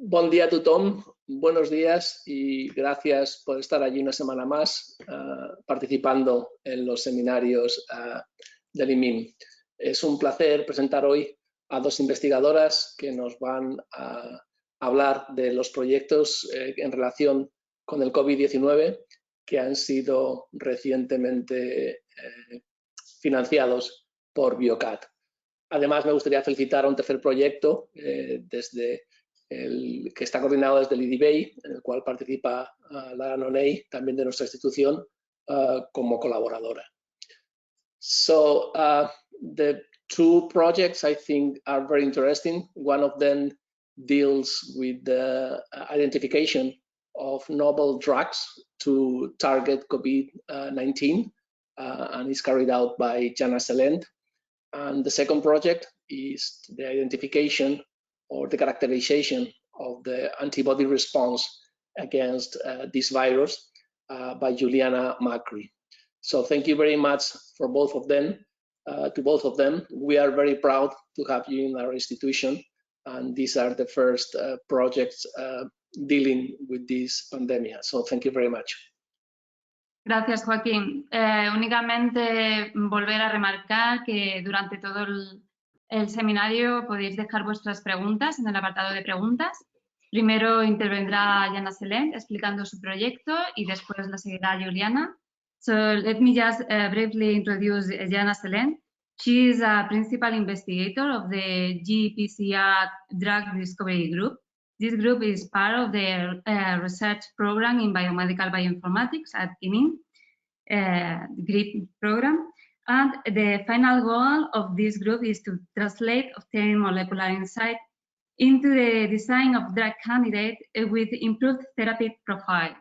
Buen día a tothom, buenos días y gracias por estar allí una semana más participando en los seminarios del IMIM. Es un placer presentar hoy a dos investigadoras que nos van a hablar de los proyectos en relación con el COVID-19 que han sido recientemente financiados por Biocat. Además, me gustaría felicitar a un tercer proyecto que está coordinado desde el IDBEI, en el cual participa Lara Noney, también de nuestra institución, como colaboradora. So, the two projects I think are very interesting. One of them deals with the identification of novel drugs to target COVID-19 and is carried out by Jana Selent. And the second project is the identification or the characterization of the antibody response against this virus by Giuliana Magri. So thank you very much for both of them. To both of them, we are very proud to have you in our institution, and these are the first projects dealing with this pandemic. So thank you very much. Gracias, Joaquín. Únicamente volver a remarcar que durante todo el seminario podéis dejar vuestras preguntas en el apartado de preguntas. Primero intervendrá Jana Selent explicando su proyecto y después la seguirá Giuliana. So let me just briefly introduce Jana Selent. She is a Principal Investigator of the GPCR Drug Discovery Group. This group is part of the research program in biomedical bioinformatics at IMIM, GRIP program. And the final goal of this group is to translate obtained molecular insight into the design of drug candidate with improved therapeutic profile.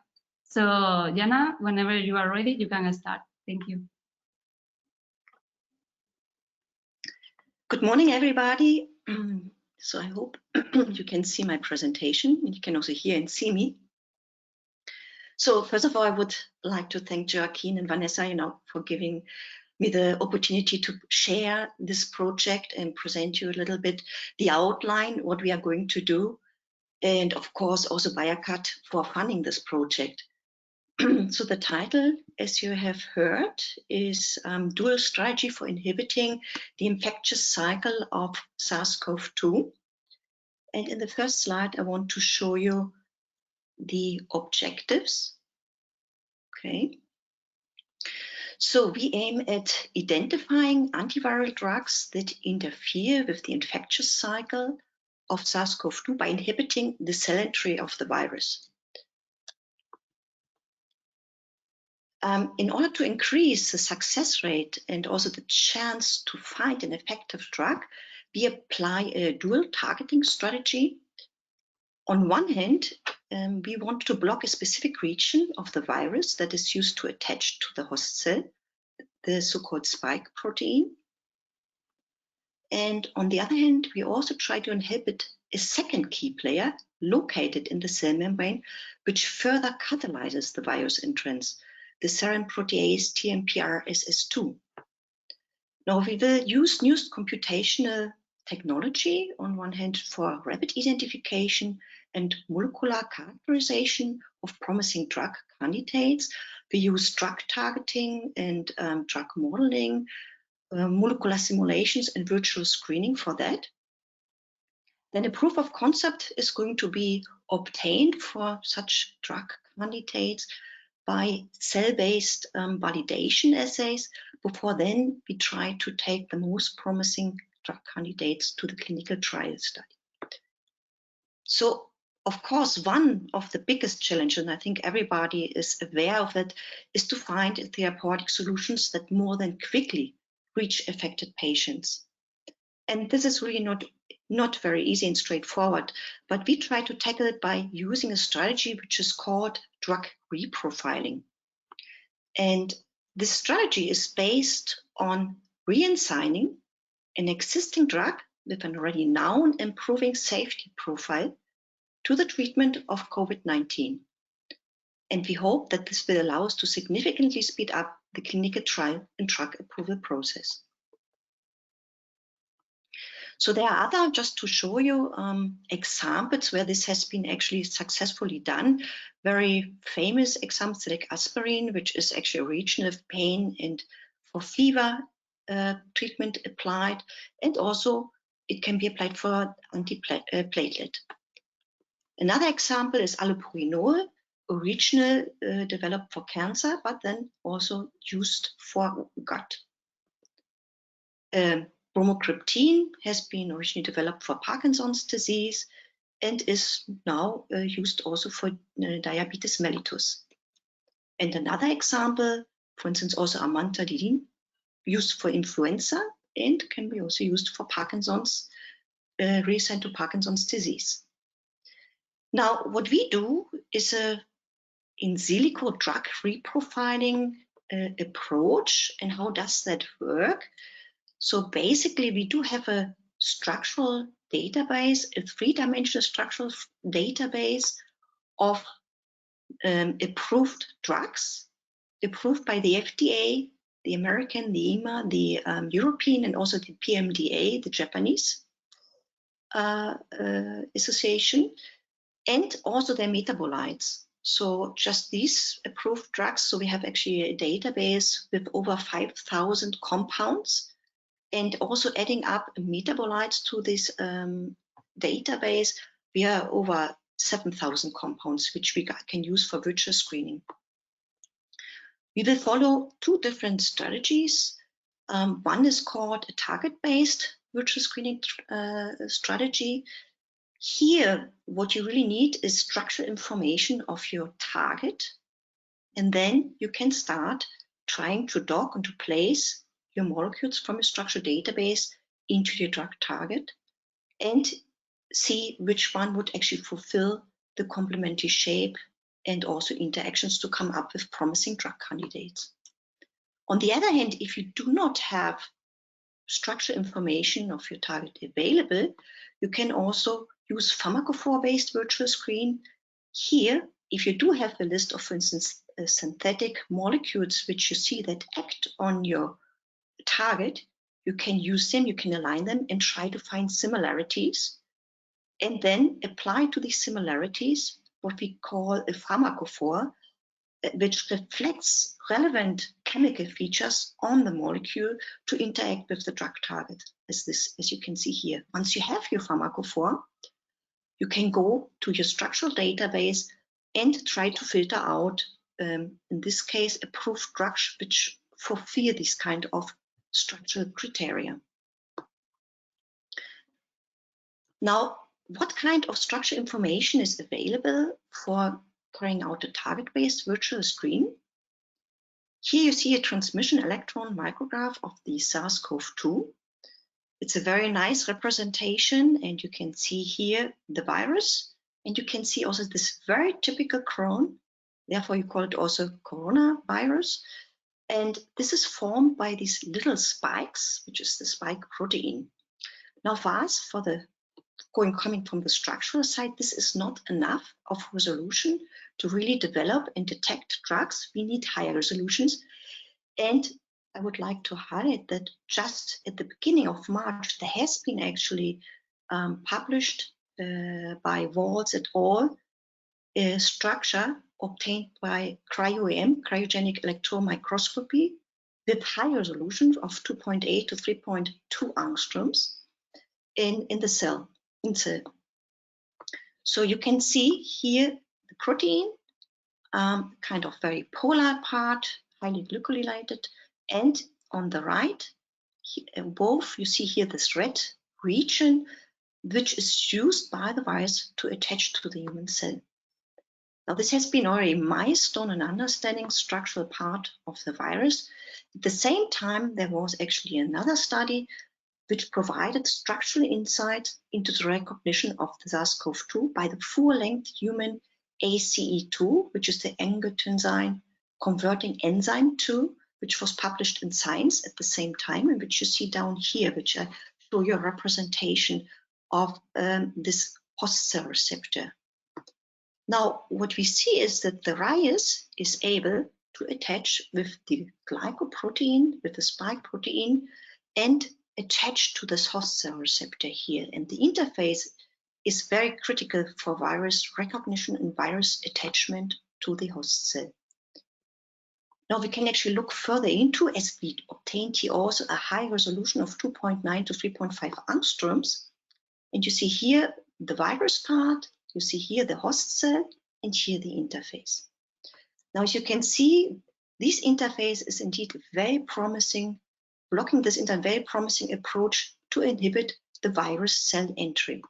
So, Jana, whenever you are ready, you can start. Thank you. Good morning, everybody. So I hope you can see my presentation. You can also hear and see me. So first of all, I would like to thank Joaquin and Vanessa, for giving me the opportunity to share this project and present you a little bit the outline, what we are going to do, and of course also Biocat for funding this project. So the title, as you have heard, is Dual Strategy for Inhibiting the Infectious Cycle of SARS-CoV-2. And in the first slide, I want to show you the objectives. Okay. So we aim at identifying antiviral drugs that interfere with the infectious cycle of SARS-CoV-2 by inhibiting the cell entry of the virus. In order to increase the success rate and also the chance to find an effective drug, we apply a dual targeting strategy. On one hand, we want to block a specific region of the virus that is used to attach to the host cell, the so-called spike protein. And on the other hand, we also try to inhibit a second key player located in the cell membrane, which further catalyzes the virus entrance, the serine protease TMPRSS2. Now, we will use new computational technology on one hand for rapid identification and molecular characterization of promising drug candidates. We use drug targeting and drug modeling, molecular simulations and virtual screening for that. Then a proof of concept is going to be obtained for such drug candidates by cell-based validation assays. Before then, we try to take the most promising drug candidates to the clinical trial study. So, of course, one of the biggest challenges, and I think everybody is aware of it, is to find therapeutic solutions that more than quickly reach affected patients. And this is really not very easy and straightforward, but we try to tackle it by using a strategy which is called drug reprofiling. And this strategy is based on re-assigning an existing drug with an already known improving safety profile to the treatment of COVID-19. And we hope that this will allow us to significantly speed up the clinical trial and drug approval process. So there are other, just to show you, examples where this has been actually successfully done. Very famous examples like aspirin, which is actually a region of pain and for fever treatment applied, and also it can be applied for antiplatelet. Another example is allopurinol, originally developed for cancer, but then also used for gut. Bromocriptine has been originally developed for Parkinson's disease and is now used also for diabetes mellitus. And another example, for instance, also amantadine, used for influenza and can be also used for Parkinson's, resent to Parkinson's disease. Now, what we do is a in silico drug reprofiling approach. And how does that work? So basically, we do have a structural database, a three-dimensional structural database of approved drugs, approved by the FDA, the American, the EMA, the European, and also the PMDA, the Japanese association, and also their metabolites. So just these approved drugs. So we have actually a database with over 5,000 compounds, and also adding up metabolites to this database, we are over 7,000 compounds, which we can use for virtual screening. We will follow two different strategies. One is called a target-based virtual screening strategy. Here, what you really need is structural information of your target, and then you can start trying to dock and to place your molecules from a structural database into your drug target and see which one would actually fulfill the complementary shape and also interactions to come up with promising drug candidates. On the other hand, if you do not have structural information of your target available, you can also use pharmacophore-based virtual screen. Here, if you do have a list of, for instance, synthetic molecules which you see that act on your target, you can use them, you can align them and try to find similarities, and then apply to these similarities what we call a pharmacophore, which reflects relevant chemical features on the molecule to interact with the drug target, as you can see here. Once you have your pharmacophore, you can go to your structural database and try to filter out, in this case, approved drugs which fulfill this kind of structural criteria. Now, what kind of structural information is available for carrying out a target-based virtual screen? Here you see a transmission electron micrograph of the SARS-CoV-2. It's a very nice representation, and you can see here the virus, and you can see also this very typical cron, therefore you call it also coronavirus. And this is formed by these little spikes, which is the spike protein. Now for us, for the coming from the structural side, this is not enough of resolution to really develop and detect drugs. We need higher resolutions. And I would like to highlight that just at the beginning of March, there has been actually published by Walls et al. A structure obtained by cryo-EM, cryogenic electron microscopy, with high resolution of 2.8 to 3.2 angstroms in the cell. So you can see here the protein, kind of very polar part, highly glycosylated, and on the right, both you see here this red region, which is used by the virus to attach to the human cell. Now, this has been already a milestone in understanding structural part of the virus. At the same time, there was actually another study which provided structural insight into the recognition of the SARS-CoV-2 by the full-length human ACE2, which is the angiotensin converting enzyme 2, which was published in Science at the same time, and which you see down here, which I show you a representation of this host cell receptor. Now, what we see is that the virus is able to attach with the glycoprotein, with the spike protein, and attached to this host cell receptor here. And the interface is very critical for virus recognition and virus attachment to the host cell. Now we can actually look further into, as we obtained here also a high resolution of 2.9 to 3.5 angstroms. And you see here the virus part, you see here the host cell, and here the interface. Now, as you can see, this interface is indeed very promising. Blocking this very promising approach to inhibit the virus cell entry.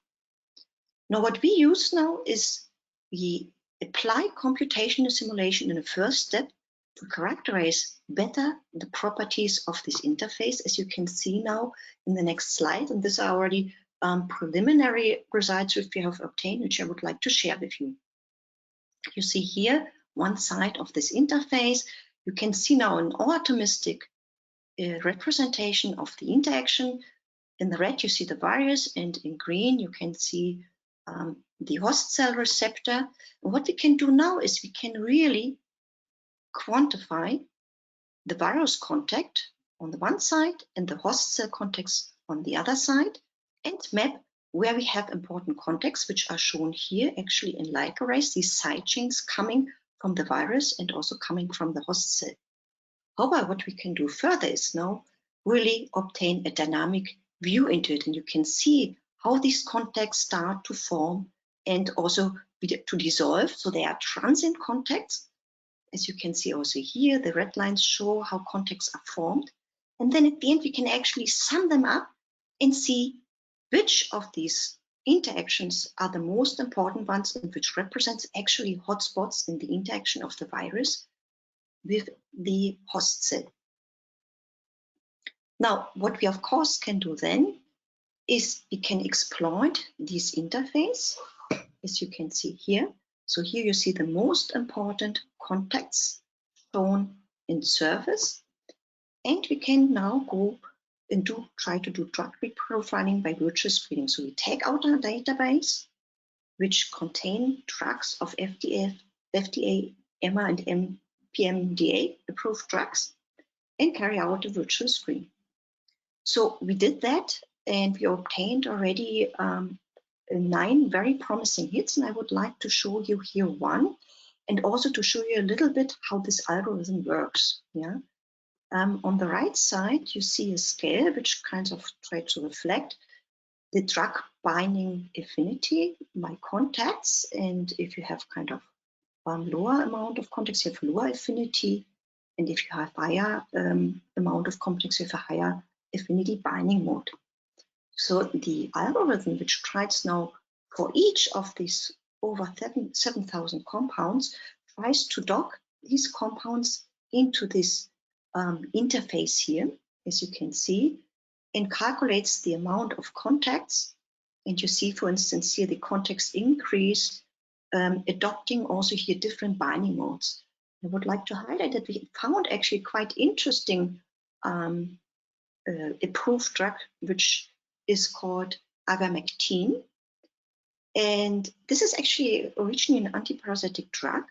Now, what we use now is we apply computational simulation in the first step to characterize better the properties of this interface, as you can see now in the next slide. And these are already preliminary results which we have obtained, which I would like to share with you. You see here one side of this interface. You can see now an atomistic representation of the interaction. In the red, you see the virus, and in green, you can see the host cell receptor. And what we can do now is we can really quantify the virus contact on the one side and the host cell contacts on the other side, and map where we have important contacts, which are shown here actually in light arrays, these side chains coming from the virus and also coming from the host cell. However, what we can do further is now really obtain a dynamic view into it, and you can see how these contacts start to form and also to dissolve. So they are transient contacts. As you can see also here, the red lines show how contacts are formed. And then at the end, we can actually sum them up and see which of these interactions are the most important ones and which represents actually hotspots in the interaction of the virus with the host cell. Now, what we of course can do then is we can exploit this interface, as you can see here. So here you see the most important contacts shown in surface, and we can now go and try to do drug reprofiling by virtual screening. So we take out our database, which contain drugs of FDA, EMA, and PMDA approved drugs, and carry out a virtual screen. So we did that, and we obtained already 9 very promising hits, and I would like to show you here one, and also to show you a little bit how this algorithm works. Yeah. On the right side, you see a scale which kind of tries to reflect the drug binding affinity by contacts, and if you have kind of lower amount of contacts, you have lower affinity, and if you have higher amount of contacts, you have a higher affinity binding mode. So the algorithm, which tries now for each of these over 7,000 compounds, tries to dock these compounds into this interface here, as you can see, and calculates the amount of contacts. And you see, for instance, here the contacts increase, adopting also here different binding modes. I would like to highlight that we found actually quite interesting approved drug, which is called ivermectin. And this is actually originally an antiparasitic drug,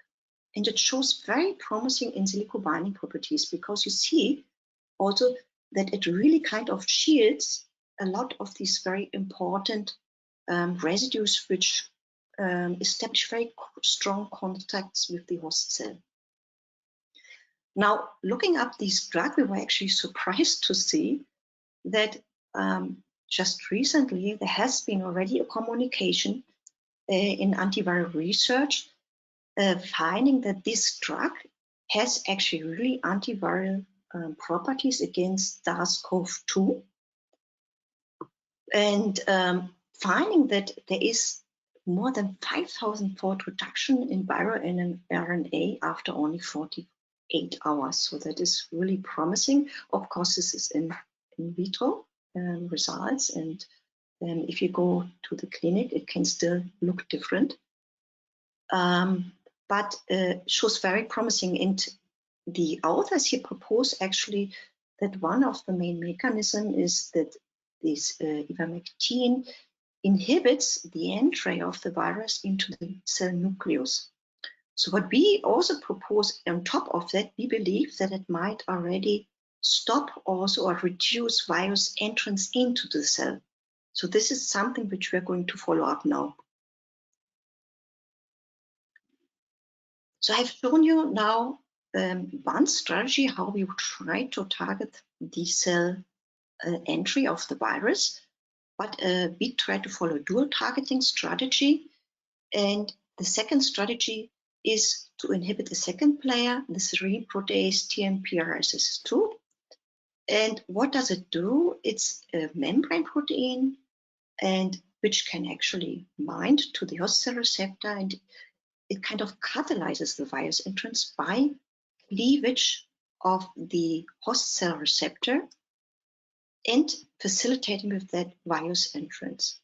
and it shows very promising in silico binding properties, because you see also that it really kind of shields a lot of these very important residues which establish very strong contacts with the host cell. Now, looking up this drug, we were actually surprised to see that just recently there has been already a communication in antiviral research finding that this drug has actually really antiviral properties against SARS-CoV-2, and finding that there is more than 5,000-fold reduction in viral RNA after only 48 hours. So that is really promising. Of course, this is in vitro results, and if you go to the clinic, it can still look different. But shows very promising. And the authors here propose actually that one of the main mechanisms is that this ivermectin inhibits the entry of the virus into the cell nucleus. So what we also propose on top of that, we believe that it might already stop also or reduce virus entrance into the cell. So this is something which we're going to follow up now. So I've shown you now one strategy how we would try to target the cell entry of the virus, but we try to follow a dual targeting strategy. And the second strategy is to inhibit the second player, the serine protease TMPRSS2. And what does it do? It's a membrane protein, and which can actually bind to the host cell receptor, and it kind of catalyzes the virus entrance by cleavage of the host cell receptor and facilitating with that virus entrance.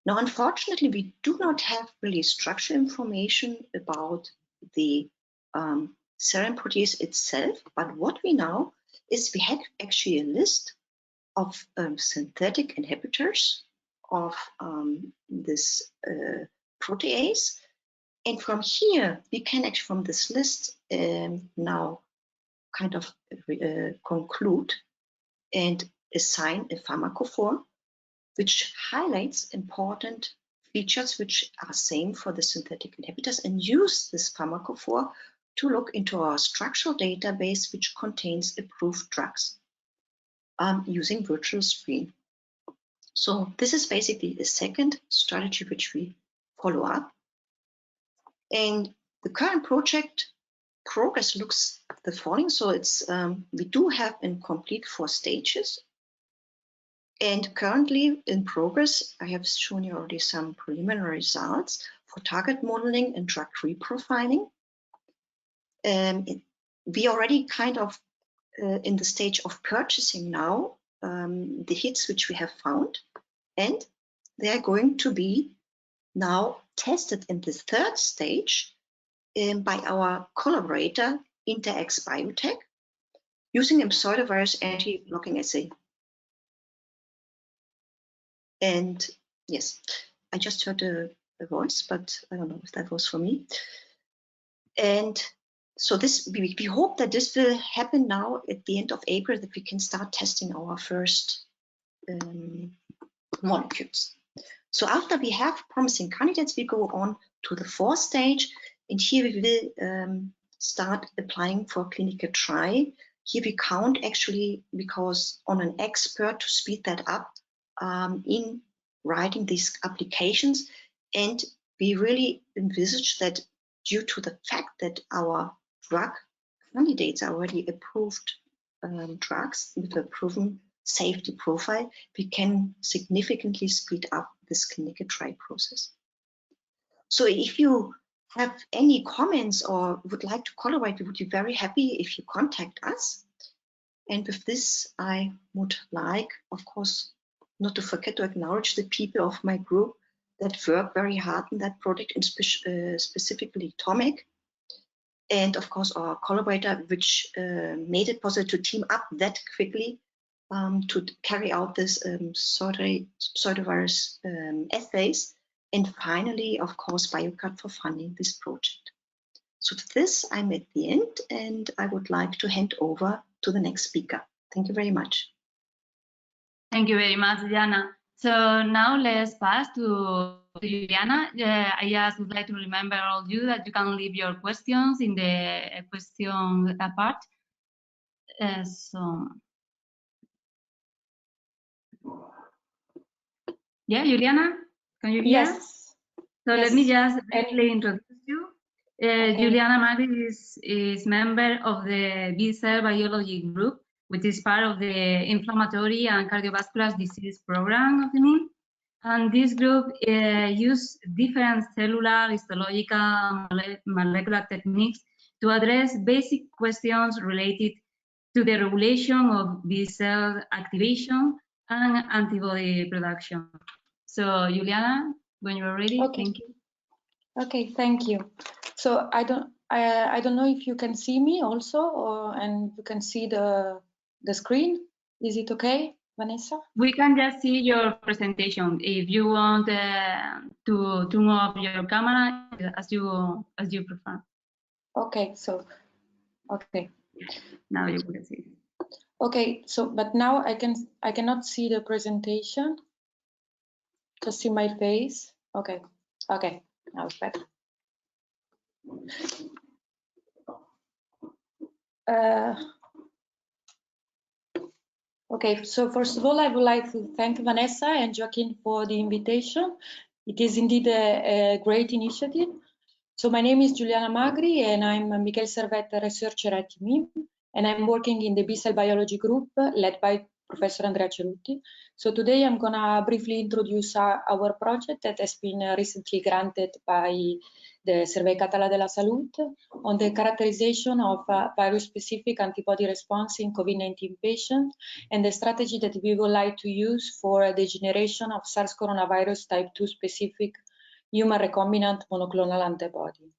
Now, unfortunately, we do not have really structural information about the serine protease itself, but what we know is we have actually a list of synthetic inhibitors of this protease. And from here, we can actually, from this list, now kind of conclude and assign a pharmacophore, which highlights important features which are same for the synthetic inhibitors, and use this pharmacophore to look into our structural database, which contains approved drugs using virtual screen. So this is basically the second strategy which we follow up. And the current project progress looks the following. So it's we do have in complete 4 stages. And currently in progress, I have shown you already some preliminary results for target modeling and drug reprofiling. We already kind of in the stage of purchasing now the hits which we have found, and they are going to be now tested in the 3rd stage by our collaborator Interx Biotech using a pseudovirus anti-blocking assay. And yes, I just heard a voice, but I don't know if that was for me. And so this, we hope that this will happen now at the end of April, that we can start testing our first molecules. So after we have promising candidates, we go on to the 4th stage, and here we will start applying for clinical trial. Here we count actually, because on an expert to speed that up in writing these applications, and we really envisage that due to the fact that our drug candidates are already approved drugs with a proven safety profile, we can significantly speed up this clinical trial process. So if you have any comments or would like to collaborate, we would be very happy if you contact us. And with this, I would like, of course, not to forget to acknowledge the people of my group that work very hard in that project, and specifically Tomek, and of course our collaborator, which made it possible to team up that quickly to carry out this pseudovirus assays, and finally, of course, BioCard for funding this project. So with this, I'm at the end, and I would like to hand over to the next speaker. Thank you very much. Thank you very much, Jana. So now let's pass to Giuliana. I just would like to remember all of you that you can leave your questions in the question part. Yeah, Giuliana, can you hear? Yes. So yes. Let me just briefly introduce you. Okay. Giuliana Magri is member of the B-cell biology group, which is part of the inflammatory and cardiovascular disease program of IMIM. And this group uses different cellular, histological, molecular techniques to address basic questions related to the regulation of B-cell activation and antibody production. So, Giuliana, when you're ready, okay. Thank you. Okay, thank you. So I don't know if you can see me also, and you can see the screen. Is it okay, Vanessa? We can just see your presentation. If you want to turn off your camera, as you prefer. Okay, so okay. Now you can see. Okay, so but now I cannot see the presentation. Just see my face. Okay, okay, now it's better. Okay, so first of all, I would like to thank Vanessa and Joaquin for the invitation. It is indeed a great initiative. So my name is Giuliana Magri, and I'm a Michele Servette researcher at IMIM, and I'm working in the B-cell biology group led by Professor Andrea Cerutti. So today I'm gonna briefly introduce our project that has been recently granted by the Servei Català della Salute on the characterization of virus-specific antibody response in COVID-19 patients and the strategy that we would like to use for the generation of SARS coronavirus type 2 specific human recombinant monoclonal antibody.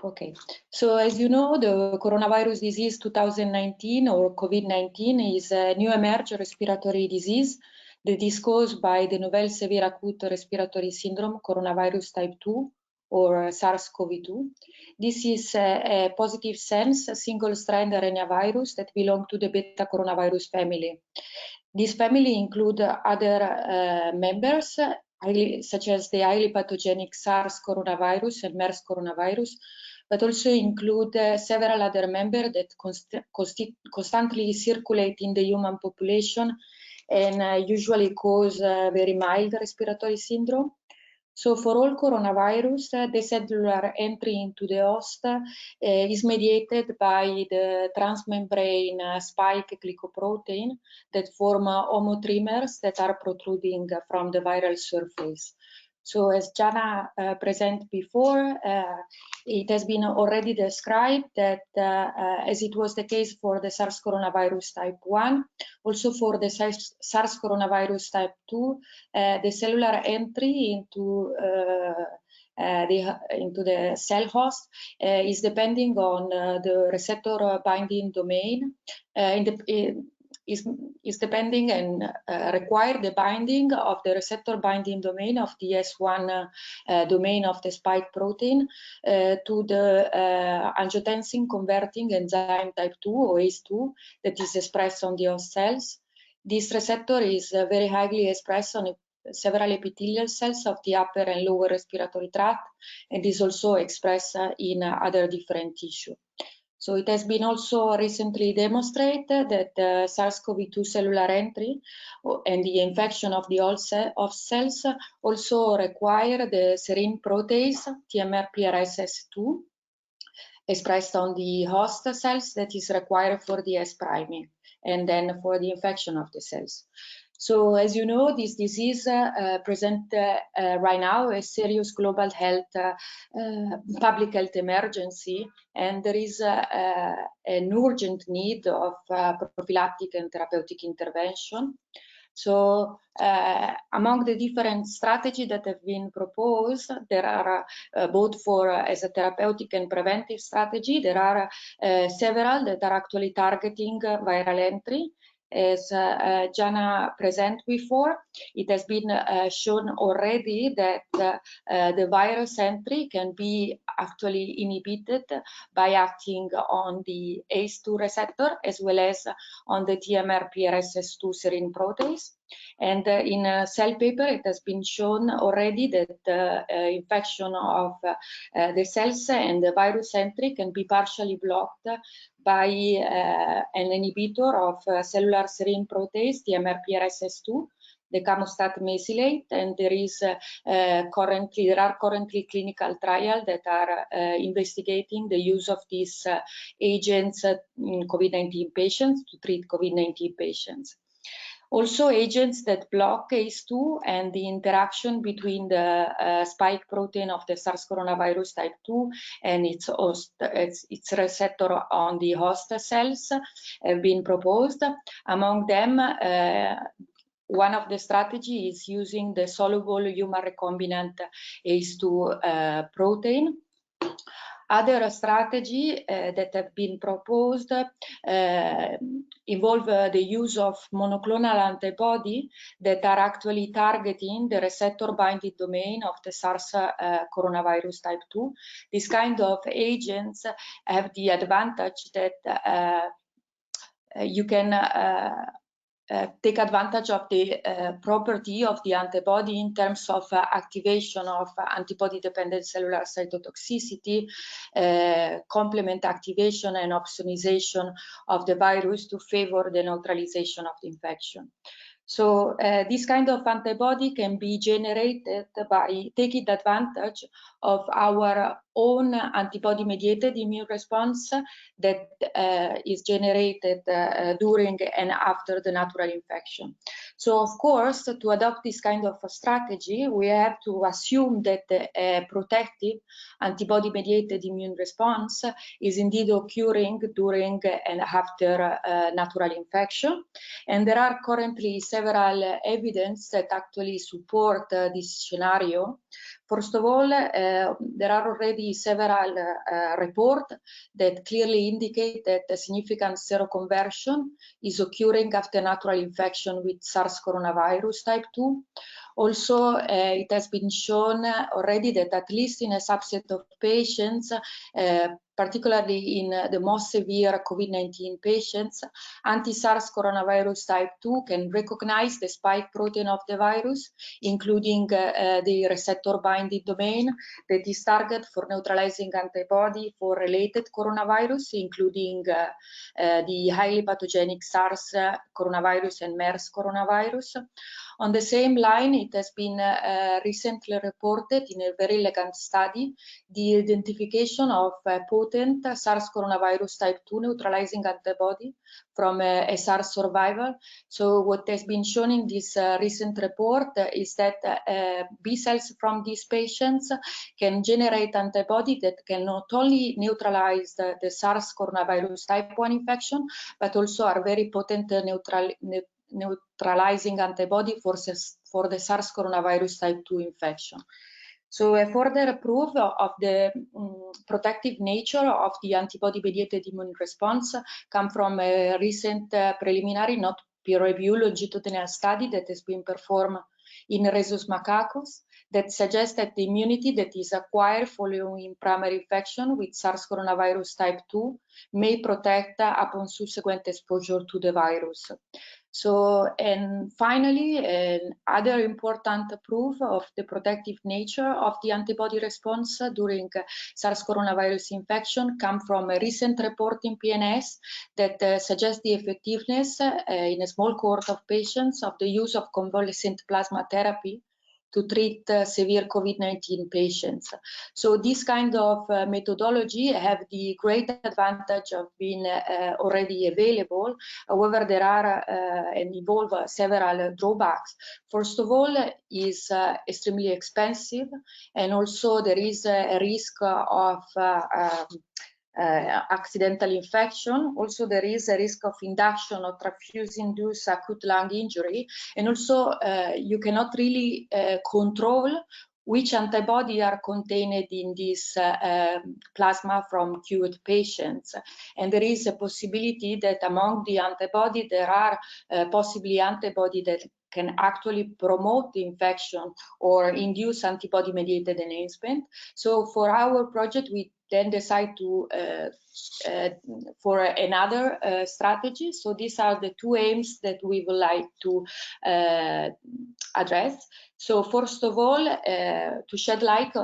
Okay, so as you know, the coronavirus disease 2019 or COVID-19 is a new emergent respiratory disease that is caused by the novel severe acute respiratory syndrome coronavirus type 2 or SARS-CoV-2. This is a positive sense, a single-strand RNA virus that belongs to the beta coronavirus family. This family includes other members, such as the highly pathogenic SARS coronavirus and MERS coronavirus, but also include several other members that constantly circulate in the human population and usually cause very mild respiratory syndrome. So for all coronavirus, the cellular entry into the host is mediated by the transmembrane spike glycoprotein that form homotrimers that are protruding from the viral surface. So as Jana presented before, it has been already described that as it was the case for the SARS coronavirus type 1, also for the SARS coronavirus type 2, the cellular entry into the cell host is depending on the receptor binding domain is depending and require the binding of the receptor binding domain of the S1 domain of the spike protein to the angiotensin converting enzyme type 2 or ACE2 that is expressed on the host cells. This receptor is very highly expressed on several epithelial cells of the upper and lower respiratory tract and is also expressed in other different tissues. So it has been also recently demonstrated that SARS-CoV-2 cellular entry and the infection of the host cells also require the serine protease TMR-PRSS2 expressed on the host cells that is required for the S priming and then for the infection of the cells. So as you know, this disease presents right now a serious global health, public health emergency, and there is an urgent need of prophylactic and therapeutic intervention. So among the different strategies that have been proposed, there are both for as a therapeutic and preventive strategy, there are several that are actually targeting viral entry. As Jana presented before, it has been shown already that the virus entry can be actually inhibited by acting on the ACE2 receptor as well as on the TMR-PRSS2 serine protease. And in a Cell paper, it has been shown already that the infection of the cells and the virus entry can be partially blocked by an inhibitor of cellular serine protease, TMR-PRSS2, the camostat mesylate, and there are currently clinical trials that are investigating the use of these agents in COVID-19 patients to treat COVID-19 patients. Also, agents that block ACE2 and the interaction between the spike protein of the SARS coronavirus type 2 and its receptor on the host cells have been proposed. Among them, one of the strategies is using the soluble human recombinant ACE2 protein. Other strategies that have been proposed involve the use of monoclonal antibody that are actually targeting the receptor binding domain of the SARS coronavirus type 2. These kind of agents have the advantage that you can take advantage of the property of the antibody in terms of activation of antibody-dependent cellular cytotoxicity, complement activation and opsonization of the virus to favor the neutralization of the infection. So this kind of antibody can be generated by taking advantage of our own antibody-mediated immune response that is generated during and after the natural infection. So of course, to adopt this kind of a strategy, we have to assume that a protective antibody-mediated immune response is indeed occurring during and after natural infection. And there are currently several evidence that actually support this scenario. First of all, there are already several reports that clearly indicate that a significant seroconversion is occurring after natural infection with SARS coronavirus type 2. Also, it has been shown already that at least in a subset of patients, particularly in the most severe COVID-19 patients, anti-SARS coronavirus type 2 can recognize the spike protein of the virus, including the receptor binding domain that is target for neutralizing antibody for related coronavirus, including the highly pathogenic SARS coronavirus and MERS coronavirus. On the same line, it has been recently reported in a very elegant study the identification of potent SARS coronavirus type 2 neutralizing antibody from a SARS survivor. So what has been shown in this recent report is that B cells from these patients can generate antibody that can not only neutralize the SARS coronavirus type 1 infection, but also are very potent neutralizing antibody for the SARS coronavirus type 2 infection. So a further proof of the protective nature of the antibody-mediated immune response come from a recent preliminary, not peer-reviewed longitudinal study that has been performed in rhesus macaques that suggests that the immunity that is acquired following primary infection with SARS coronavirus type 2 may protect upon subsequent exposure to the virus. So, and finally, another important proof of the protective nature of the antibody response during SARS coronavirus infection come from a recent report in PNS that suggests the effectiveness in a small cohort of patients of the use of convalescent plasma therapy to treat severe COVID-19 patients. So this kind of methodology have the great advantage of being already available. However, there are and involve several drawbacks. First of all, is extremely expensive, and also there is a risk of accidental infection. Also, there is a risk of induction or transfusion-induced acute lung injury, and also you cannot really control which antibody are contained in this plasma from cured patients. And there is a possibility that among the antibody, there are possibly antibody that can actually promote the infection or induce antibody-mediated enhancement. So for our project, we then decide to for another strategy. So these are the two aims that we would like to address. So first of all, to shed light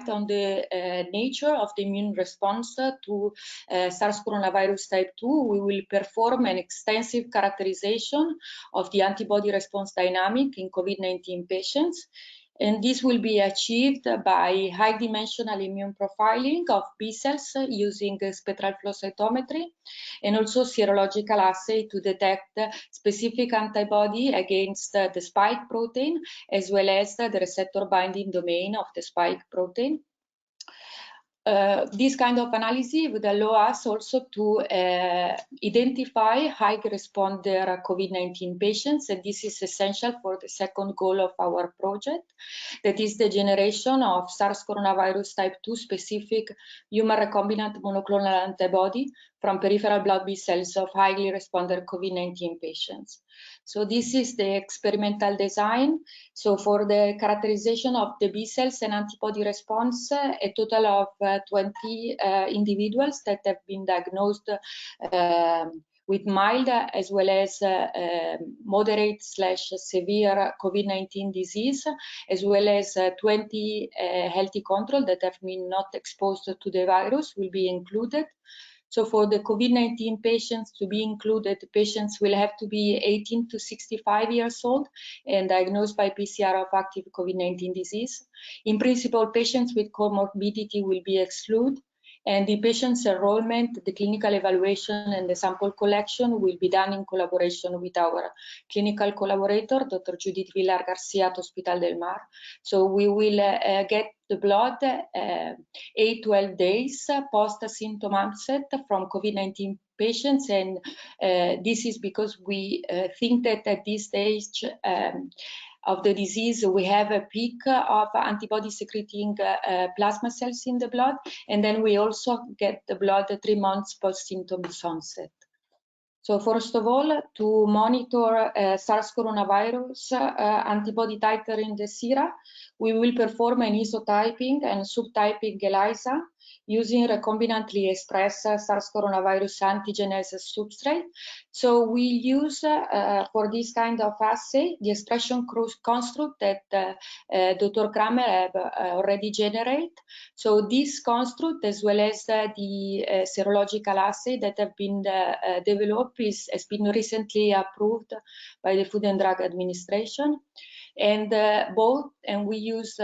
on the nature of the immune response to SARS coronavirus type 2, we will perform an extensive characterization of the antibody response dynamic in COVID-19 patients. And this will be achieved by high-dimensional immune profiling of B cells using spectral flow cytometry, and also serological assay to detect specific antibody against the spike protein, as well as the receptor binding domain of the spike protein. This kind of analysis would allow us also to identify high responder COVID-19 patients, and this is essential for the second goal of our project, that is the generation of SARS coronavirus type 2 specific human recombinant monoclonal antibody from peripheral blood B cells of highly responder COVID-19 patients. So this is the experimental design. So for the characterization of the B cells and antibody response, a total of 20 individuals that have been diagnosed with mild as well as moderate/severe COVID-19 disease, as well as 20 healthy control that have been not exposed to the virus will be included. So for the COVID-19 patients to be included, patients will have to be 18 to 65 years old and diagnosed by PCR of active COVID-19 disease. In principle, patients with comorbidity will be excluded, and the patient's enrollment, the clinical evaluation, and the sample collection will be done in collaboration with our clinical collaborator, Dr. Judith Villar Garcia at Hospital del Mar. So we will get the blood 8-12 days post-symptom onset from COVID-19 patients, and this is because we think that at this stage of the disease, we have a peak of antibody secreting plasma cells in the blood, and then we also get the blood 3 months post-symptoms onset. So first of all, to monitor SARS coronavirus antibody titer in the sera, we will perform an isotyping and subtyping ELISA using recombinantly expressed SARS coronavirus antigen as a substrate. So we use for this kind of assay the expression construct that Dr. Kramer have already generated. So this construct, as well as the serological assay that have been developed, has been recently approved by the Food and Drug Administration. And we use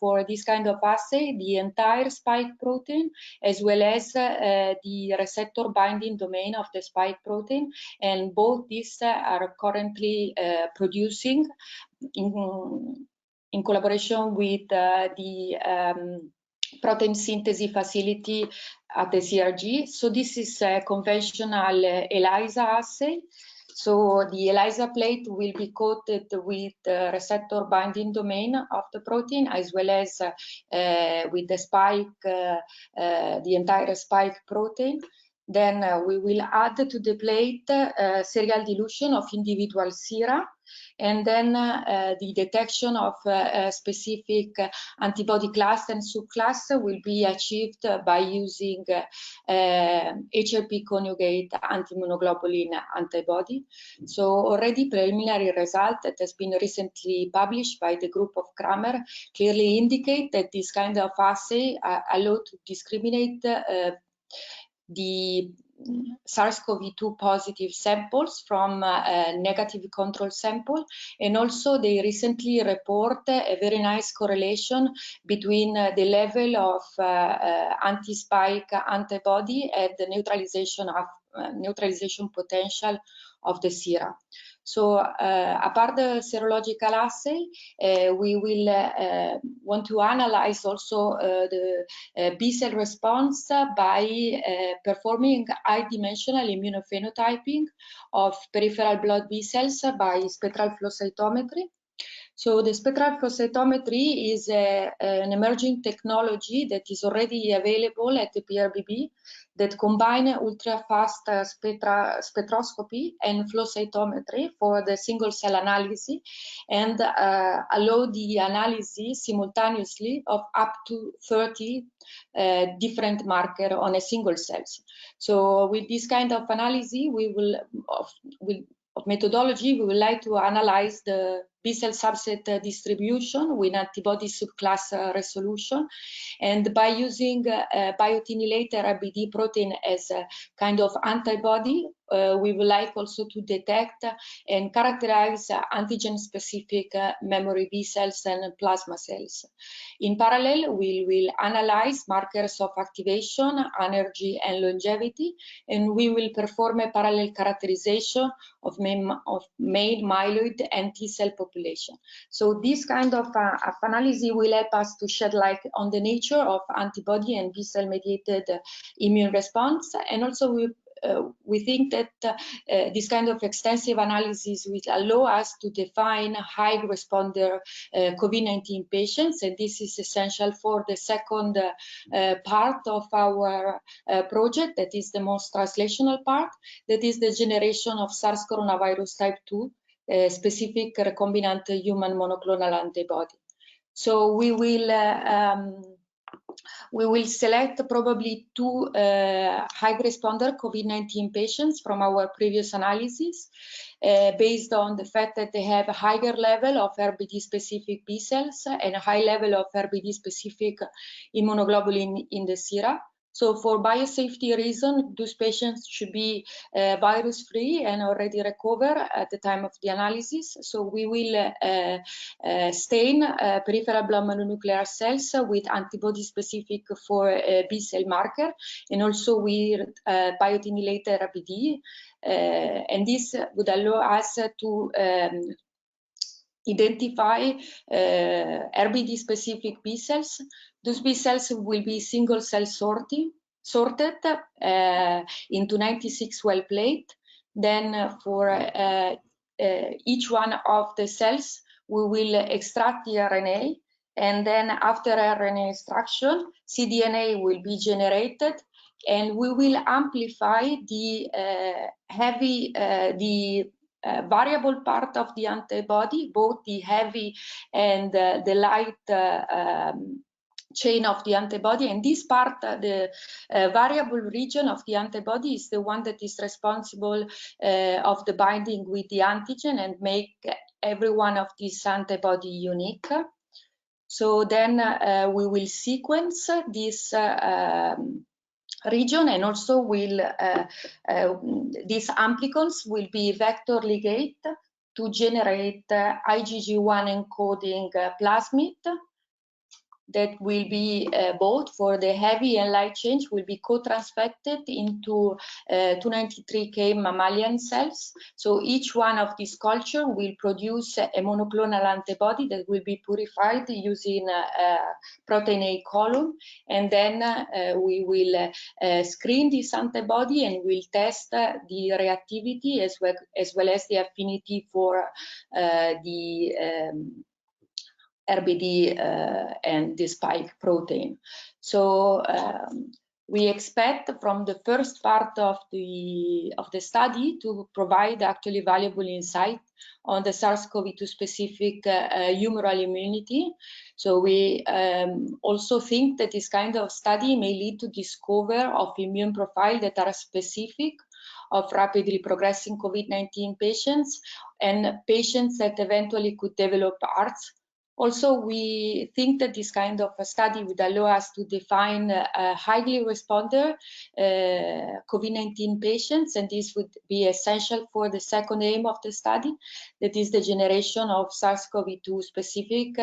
for this kind of assay the entire spike protein, as well as the receptor binding domain of the spike protein, and both these are currently producing in collaboration with the protein synthesis facility at the CRG. So this is a conventional ELISA assay. So the ELISA plate will be coated with the receptor binding domain of the protein, as well as with the spike, the entire spike protein. Then we will add to the plate serial dilution of individual sera, and then the detection of a specific antibody class and subclass will be achieved by using HLP conjugate anti-immunoglobulin antibody. So already preliminary result that has been recently published by the group of Kramer clearly indicate that this kind of assay allow to discriminate the SARS-CoV-2 positive samples from negative control sample, and also they recently report a very nice correlation between the level of anti-spike antibody and the neutralization potential of the sera. So apart the serological assay, we will want to analyze also the B-cell response by performing high-dimensional immunophenotyping of peripheral blood B-cells by spectral flow cytometry. So the spectral flow cytometry is an emerging technology that is already available at the PRBB that combine ultra-fast spectroscopy and flow cytometry for the single cell analysis, and allow the analysis simultaneously of up to 30 different markers on a single cell. So with this kind of analysis, of methodology, we would like to analyze the B-cell subset distribution with antibody subclass resolution, and by using biotinylated RBD protein as a kind of antibody, we would like also to detect and characterize antigen-specific memory B cells and plasma cells. In parallel, we will analyze markers of activation, energy, and longevity, and we will perform a parallel characterization of main myeloid and T-cell population. So this kind of analysis will help us to shed light on the nature of antibody and B-cell mediated immune response, and also we think that this kind of extensive analysis will allow us to define high responder COVID-19 patients, and this is essential for the second part of our project, that is the most translational part, that is the generation of SARS coronavirus type 2 specific recombinant human monoclonal antibody. So we will we will select probably 2 high responder COVID-19 patients from our previous analysis, based on the fact that they have a higher level of RBD-specific B cells and a high level of RBD-specific immunoglobulin in the sera. So for biosafety reason, those patients should be virus-free and already recover at the time of the analysis. So we will stain peripheral blood mononuclear cells with antibody specific for B cell marker, and also with biotinylated RBD. And this would allow us to identify RBD-specific B cells. Those B cells will be single cell sorted into 96 well plate. Then for each one of the cells, we will extract the RNA, and then after RNA extraction, cDNA will be generated, and we will amplify the variable part of the antibody, both the heavy and the light chain of the antibody. And this part, the variable region of the antibody, is the one that is responsible of the binding with the antigen and make every one of these antibody unique. So then we will sequence this region, and also will these amplicons will be vector ligate to generate IgG1 encoding plasmid that will be both for the heavy and light chains will be co-transfected into 293K mammalian cells. So each one of these culture will produce a monoclonal antibody that will be purified using a protein A column, and then we will screen this antibody and will test the reactivity as well as the affinity for the RBD and the spike protein. So we expect from the first part of the study to provide actually valuable insight on the SARS-CoV-2 specific humoral immunity. So we also think that this kind of study may lead to discover of immune profile that are specific of rapidly progressing COVID-19 patients and patients that eventually could develop ARDS. Also, we think that this kind of a study would allow us to define a highly responder COVID-19 patients, and this would be essential for the second aim of the study, that is the generation of SARS-CoV-2 specific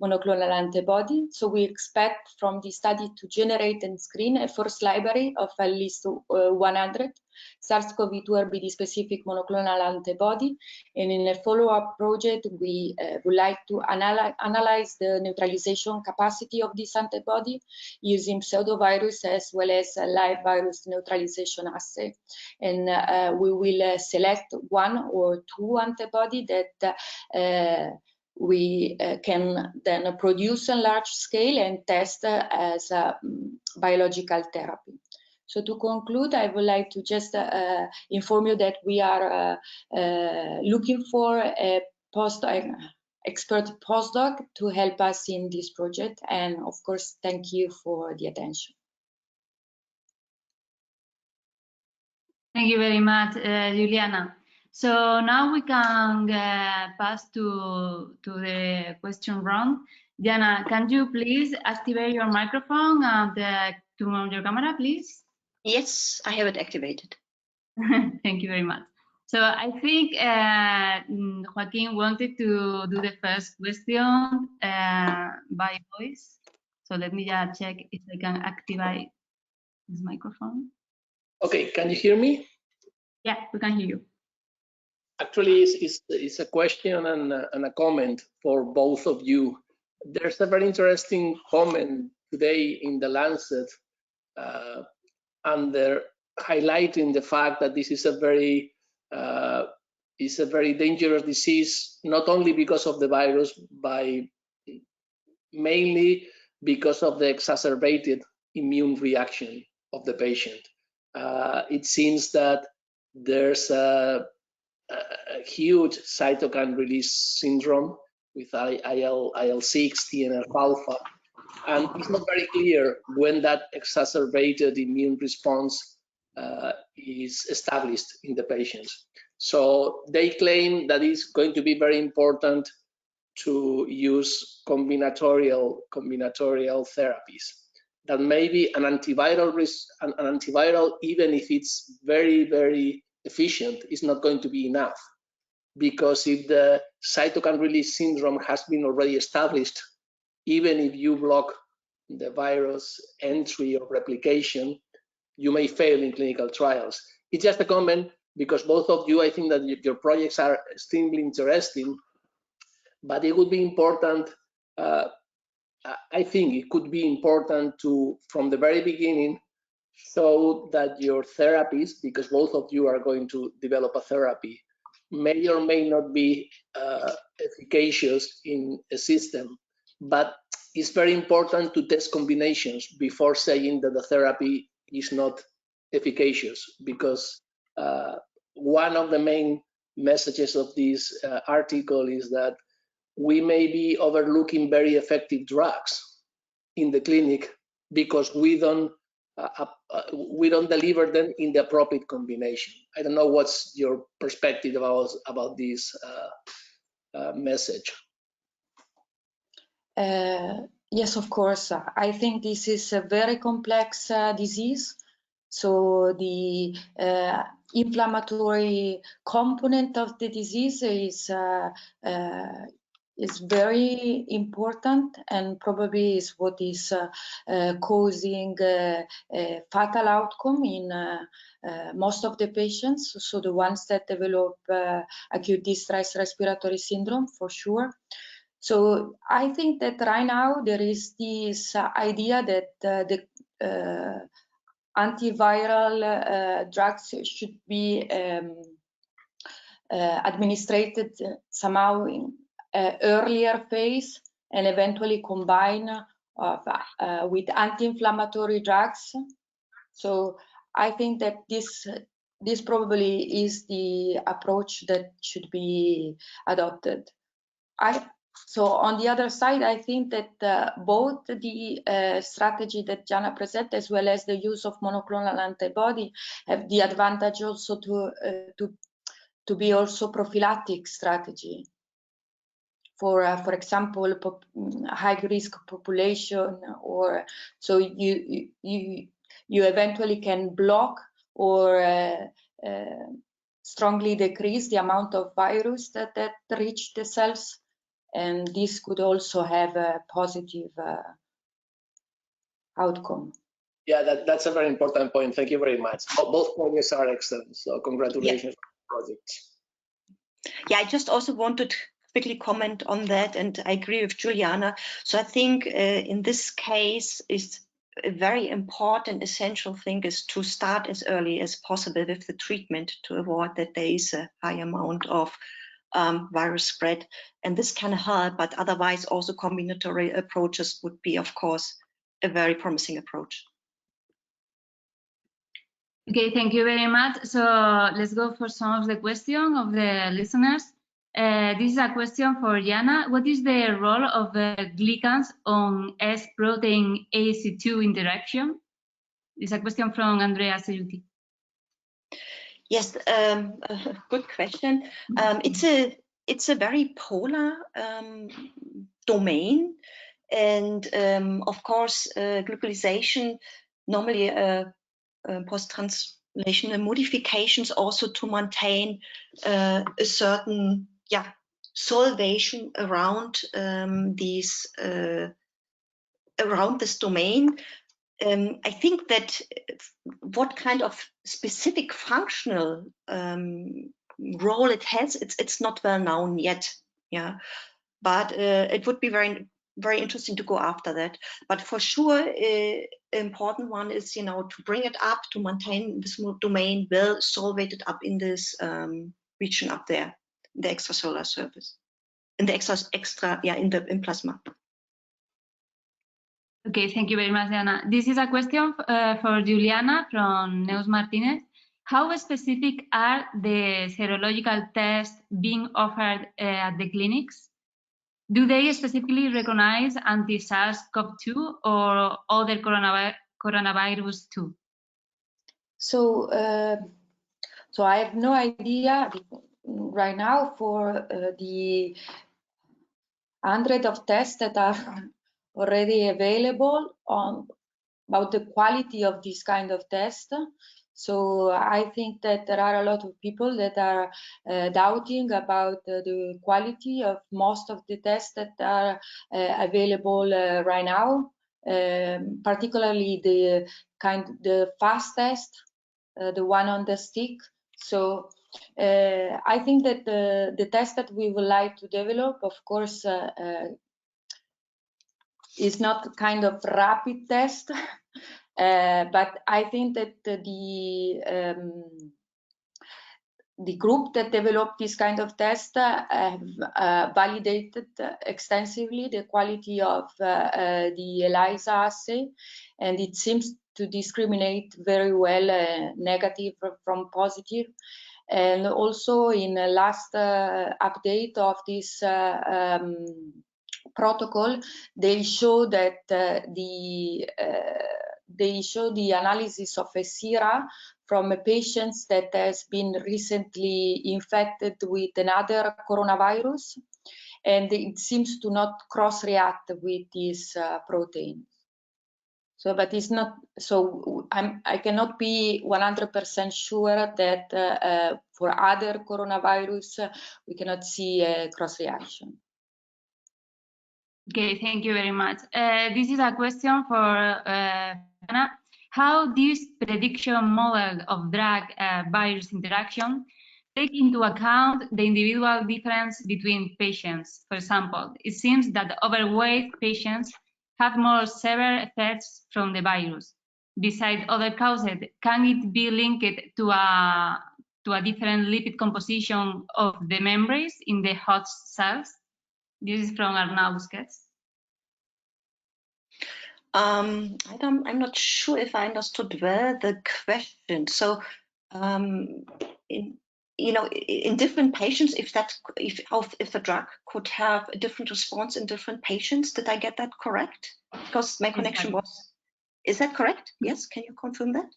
monoclonal antibody. So we expect from the study to generate and screen a first library of at least 100 SARS-CoV-2 RBD specific monoclonal antibody, and in a follow-up project we would like to analyze the neutralization capacity of this antibody using pseudovirus as well as a live virus neutralization assay, and we will select 1 or 2 antibody that we can then produce on large scale and test as a biological therapy. So to conclude, I would like to just inform you that we are looking for a expert postdoc to help us in this project. And of course, thank you for the attention. Thank you very much, Giuliana. So now we can pass to the question round. Jana, can you please activate your microphone and turn on your camera, please? Yes, I have it activated. Thank you very much. So I think Joaquin wanted to do the first question by voice. So let me just check if I can activate this microphone. Okay, can you hear me? Yeah, we can hear you. Actually, it's a question and a comment for both of you. There's a very interesting comment today in the Lancet and they're highlighting the fact that this is a very dangerous disease, not only because of the virus, but mainly because of the exacerbated immune reaction of the patient. It seems that there's a huge cytokine release syndrome with IL-6, TNF-alpha, And it's not very clear when that exacerbated immune response is established in the patients. So they claim that it's going to be very important to use combinatorial therapies. That maybe an antiviral, even if it's very, very efficient, is not going to be enough. Because if the cytokine release syndrome has been already established, even if you block the virus entry or replication, you may fail in clinical trials. It's just a comment because both of you, I think that your projects are extremely interesting, but it would be important, I think it could be important to, from the very beginning, show that your therapies, because both of you are going to develop a therapy, may or may not be efficacious in a system, but it's very important to test combinations before saying that the therapy is not efficacious, because one of the main messages of this article is that we may be overlooking very effective drugs in the clinic because we don't deliver them in the appropriate combination. I don't know what's your perspective about this message. Yes, of course. I think this is a very complex disease. So the inflammatory component of the disease is very important, and probably is what is causing a fatal outcome in most of the patients. So the ones that develop acute distress respiratory syndrome, for sure. So I think that right now there is this idea that the antiviral drugs should be administered somehow in earlier phase and eventually combine with anti-inflammatory drugs. So I think that this probably is the approach that should be adopted. So on the other side, I think that both the strategy that Jana presented, as well as the use of monoclonal antibody, have the advantage also to be also prophylactic strategy. For example, high-risk population, or so you eventually can block or strongly decrease the amount of virus that reach the cells, and this could also have a positive outcome. Yeah, that's a very important point. Thank you very much. Both points are excellent, so congratulations on the project. Yeah, I just also wanted to quickly comment on that, and I agree with Giuliana. So I think in this case, is a very important, essential thing is to start as early as possible with the treatment to avoid that there is a high amount of virus spread, and this can help, but otherwise also combinatory approaches would be, of course, a very promising approach. Okay, thank you very much. So let's go for some of the questions of the listeners. This is a question for Jana. What is the role of glycans on S protein ACE2 interaction? This is a question from Andrea Celuti. Yes, good question. It's a very polar domain, and of course, glycosylation normally post-translational modifications also to maintain a certain solvation around around this domain. I think that what kind of specific functional role it has, it's not well known yet. Yeah, but it would be very, very interesting to go after that. But for sure, important one is, to bring it up, to maintain this domain well solvated up in this region up there, the extracellular surface, in the in plasma. Okay, thank you very much, Jana. This is a question for Giuliana from Neus Martinez. How specific are the serological tests being offered at the clinics? Do they specifically recognize anti-SARS-CoV-2 or other coronavirus too? So, so I have no idea right now for the hundreds of tests that are already available on about the quality of this kind of test. So I think that there are a lot of people that are doubting about the quality of most of the tests that are available right now, particularly the fast test, the one on the stick. So I think that the test that we would like to develop, of course, is not kind of rapid test. But I think that the group that developed this kind of test have validated extensively the quality of the ELISA assay, and it seems to discriminate very well negative from positive. And also in the last update of this protocol, they show that they show the analysis of a sera from a patient that has been recently infected with another coronavirus, and it seems to not cross-react with this protein. So, but it's not. So I cannot be 100% sure that for other coronavirus we cannot see a cross-reaction. Okay, thank you very much. This is a question for Jana. How this prediction model of drug-virus interaction take into account the individual difference between patients? For example, it seems that overweight patients have more severe effects from the virus. Besides other causes, can it be linked to a different lipid composition of the membranes in the host cells? This is from Arnaud Busquets. I'm not sure if I understood well the question. So, in different patients, if the drug could have a different response in different patients, did I get that correct? Because my connection was. Is that correct? Yes. Can you confirm that?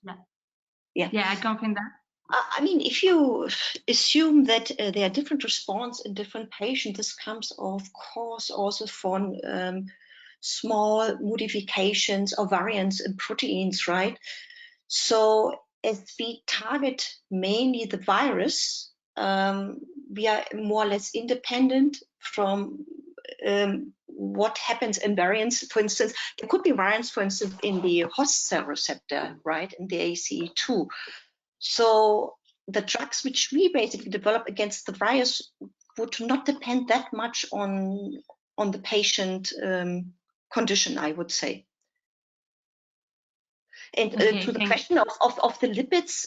Yeah. Yeah, I confirm that. I mean, if you assume that there are different response in different patients, this comes, of course, also from small modifications or variants in proteins, right? So as we target mainly the virus, we are more or less independent from what happens in variants. For instance, there could be variants, for instance, in the host cell receptor, right, in the ACE2. So the drugs which we basically develop against the virus would not depend that much on the patient condition, I would say. And to the question of the lipids,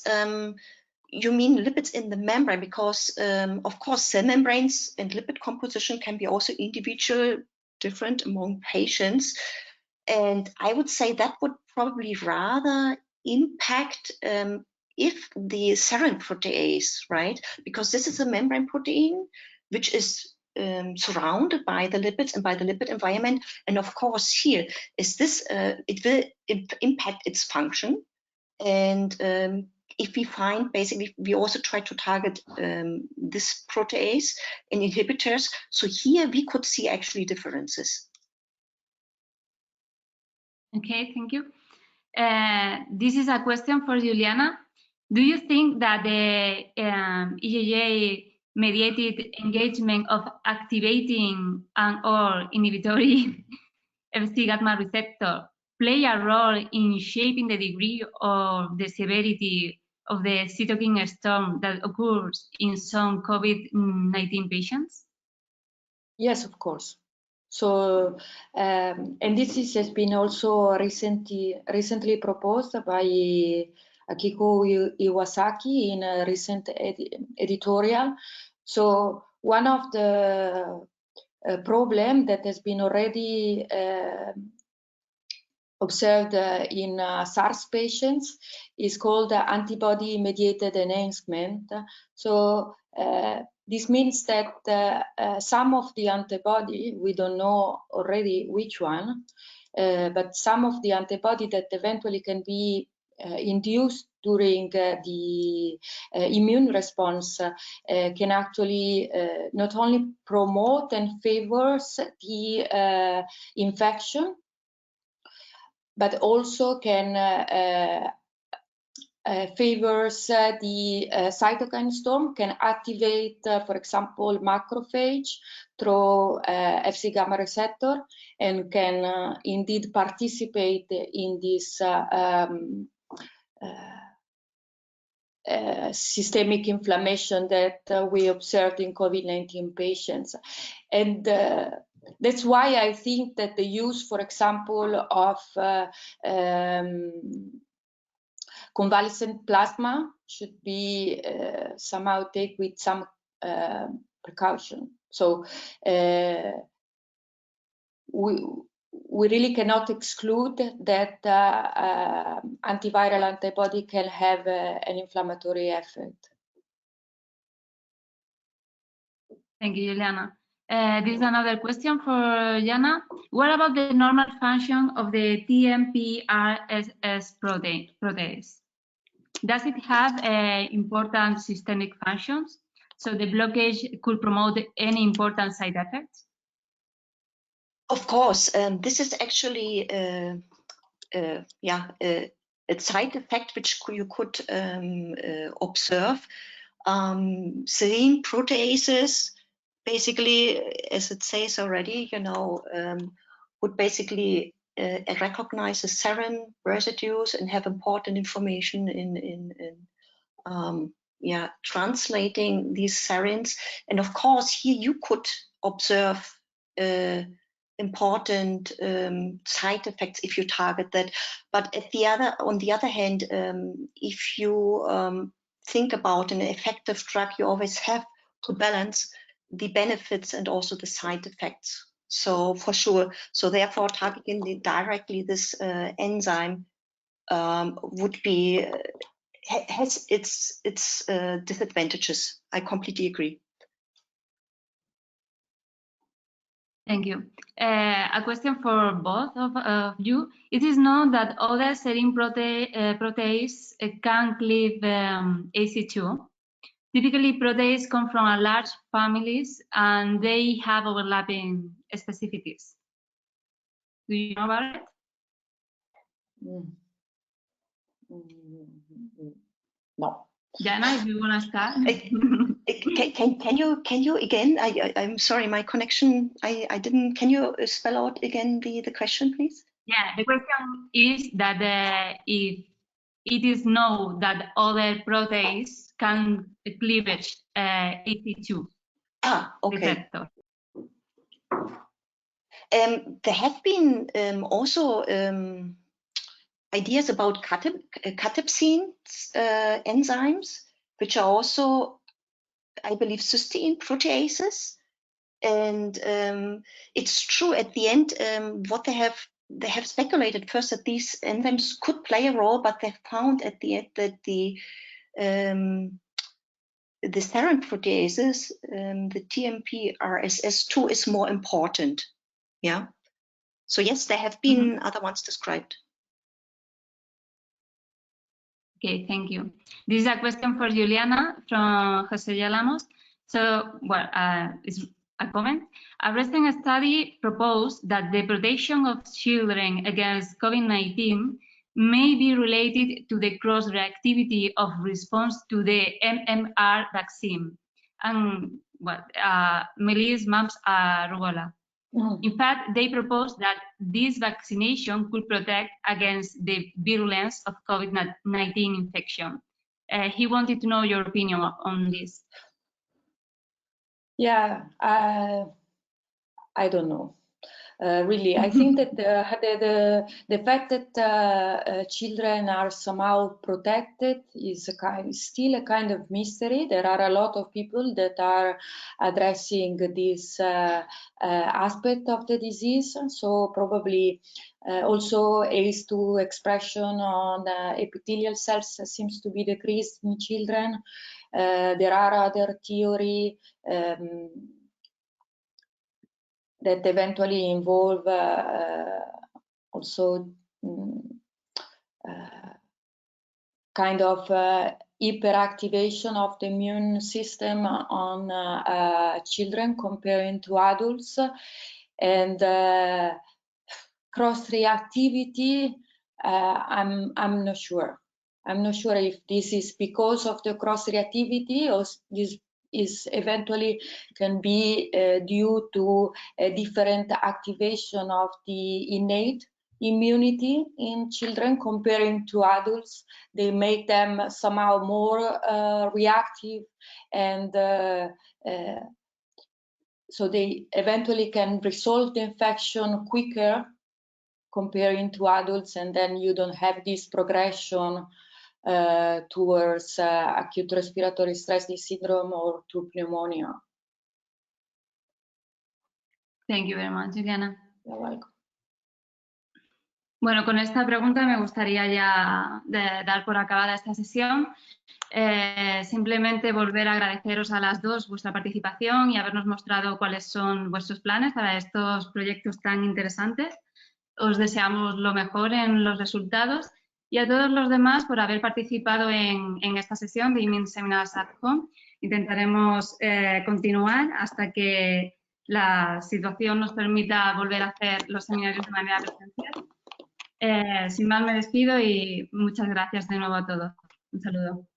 you mean lipids in the membrane, because of course cell membranes and lipid composition can be also individual, different among patients. And I would say that would probably rather impact if the serine protease, right? Because this is a membrane protein which is surrounded by the lipids and by the lipid environment. And of course here is this, it will impact its function. And if we find, basically, we also try to target this protease and inhibitors. So here we could see actually differences. Okay, thank you. This is a question for Giuliana. Do you think that the IgG-mediated engagement of activating and/or inhibitory Fc gamma receptor play a role in shaping the degree or the severity of the cytokine storm that occurs in some COVID-19 patients? Yes, of course. So, and this has been also recently proposed by Akiko Iwasaki in a recent editorial. So one of the problem that has been already observed in SARS patients is called antibody-mediated enhancement. So This means that some of the antibody, we don't know already which one, but some of the antibody that eventually can be induced during the immune response can actually not only promote and favors the infection, but also can favors the cytokine storm, can activate, for example, macrophage through Fc gamma receptor, and can indeed participate in this systemic inflammation that we observed in COVID-19 patients. And that's why I think that the use, for example, of convalescent plasma should be somehow taken with some precaution. So we really cannot exclude that antiviral antibody can have an inflammatory effect. Thank you, Giuliana. This is another question for Jana. What about the normal function of the TMPRSS protease? Does it have important systemic functions? So the blockage could promote any important side effects? Of course, this is actually a side effect which you could observe. Serine proteases, basically, as it says already, would basically recognize the serine residues and have important information in translating these serines. And of course, here you could observe important side effects if you target that. But on the other hand, if you think about an effective drug, you always have to balance the benefits and also the side effects. So for sure, so therefore targeting directly this enzyme would be has its disadvantages. I completely agree. Thank you. A question for both of you. It is known that other serine protease can cleave AC2. Typically, proteases come from large families and they have overlapping specificities. Do you know about it? No. Jana, if you want to start. Can you again? I'm sorry, my connection. I didn't. Can you spell out again the question, please? Yeah, the question is that if it is known that other proteases can cleavage AC2 receptor. There have been also ideas about cathepsin enzymes, which are also, I believe, cysteine proteases. And it's true at the end, what they have speculated first that these enzymes could play a role, but they found at the end that the serine proteases, the TMPRSS2 is more important. Yeah. So yes, there have been other ones described. Okay, thank you. This is a question for Giuliana from Jose Lamos. So, well, it's a comment. A recent study proposed that the protection of children against COVID-19 may be related to the cross-reactivity of response to the MMR vaccine and measles, mumps, rubella. In fact, they proposed that this vaccination could protect against the virulence of COVID-19 infection. He wanted to know your opinion on this. Yeah, I don't know. really. I think that the fact that children are somehow protected is still a kind of mystery. There are a lot of people that are addressing this aspect of the disease, so probably also ACE2 expression on epithelial cells seems to be decreased in children. There are other theories that eventually involve also kind of hyperactivation of the immune system on children comparing to adults, and cross-reactivity. I'm not sure. I'm not sure if this is because of the cross-reactivity or this is eventually can be due to a different activation of the innate immunity in children comparing to adults. They make them somehow more reactive, and so they eventually can resolve the infection quicker comparing to adults, and then you don't have this progression towards acute respiratory stress syndrome or to pneumonia. Thank you very much, Giuliana. You're welcome. Bueno, con esta pregunta me gustaría ya dar por acabada esta sesión. Simplemente volver a agradeceros a las dos vuestra participación y habernos mostrado cuáles son vuestros planes para estos proyectos tan interesantes. Os deseamos lo mejor en los resultados y a todos los demás por haber participado en esta sesión de IMIM Seminars at Home. Intentaremos continuar hasta que la situación nos permita volver a hacer los seminarios de manera presencial. Sin más me despido y muchas gracias de nuevo a todos. Un saludo.